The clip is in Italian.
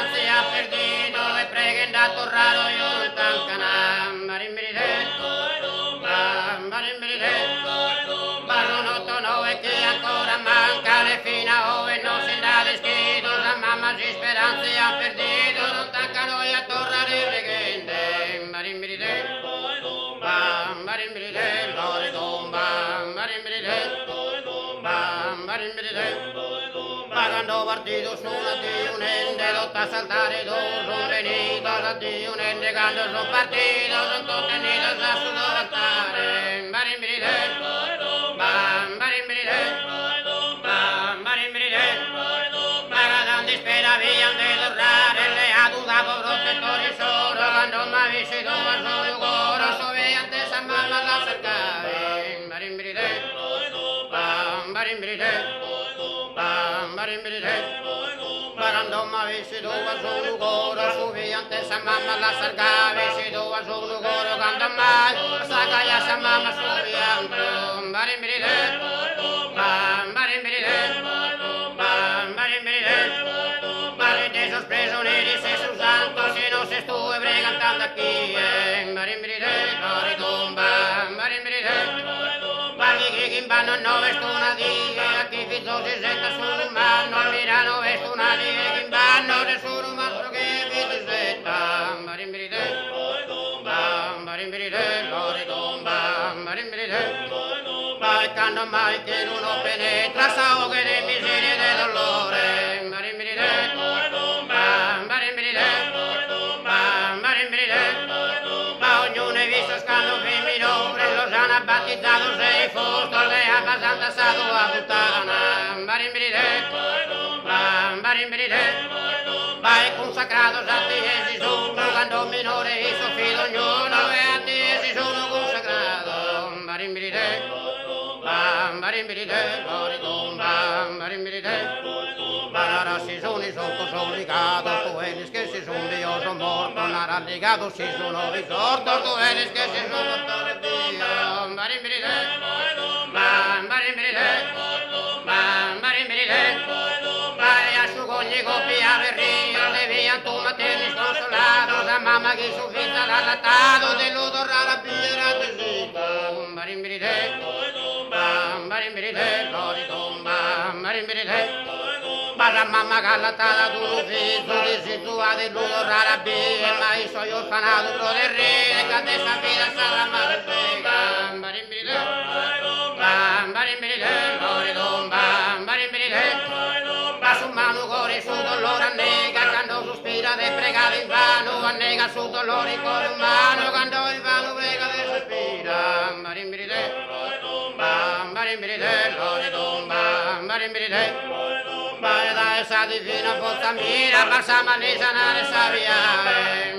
speranza ha perdido e preguen da torrado io non tancanam marimbride marimbride baronotto noi che ancora manca le fina ove non si dà deschido la mamma si speranza ha perdido non tancano e a torrare pregende marimbride marimbride lore domba marimbride marimbride pagando partito su una di un ende lotta a saltare dos un venito la di un ende quando sono partito non tenido a saltare marimbride marimbride marimbride maradandi spera via de torrare le ha dudato protettori solo quando mi avessi dove sono coro so veante sa mamma la cercare marimbride marimbride marimbride quando mi avessi dove sono coro so veante sa mamma la cercare avessi dove sono coro quando mai sa che sa mamma so veante marimbride marimbride marimbride marite sospreso neri se su santo se non se stu e bregantando qui marimbride lori tomba marimbride Baghi che in vanno no vesto una diga a chi fizzo si senta sul mano mirano vesto una diga che in vanno nessuno mastro che vi setta marimbride marimbride lori tomba marimbride Baccando mai che non lo penetra sa che le miserie del dolore marimbride marimbride marimbride ma ognuno è visto scando femminore lo hanno battezzato sei fosto le ha basata stato a puttana marimbride marimbride ma è consacrato a te si sono quando minore e suo figlio ognuno e a te si sono consacrato marimbride marimbride lori tomba marimbride Nara si sono sotto legato tu eres che si sono io sono morto Nara legato si sono risorto tu eres che si sono morto marimbride marimbride marimbride vai a su cogli copi a verrio le via tu materni sconsolato la mamma che soffritta dall'attato dello rara birra tesita marimbride marimbride lori tomba marimbride ma la mamma galatata tu lo figlio di situata in ludo rara birra ma io sono orfanato pro del re che adesso vita sarà marimbride marimbride lori tomba marimbride ma su mano cuore su dolore annega quando sospira de pregare in vano annega su dolore in cuore umano quando in vano prega de sospira marimbride marimbride lori tomba marimbride ma da esa divina forza mira passa manisa nare sabia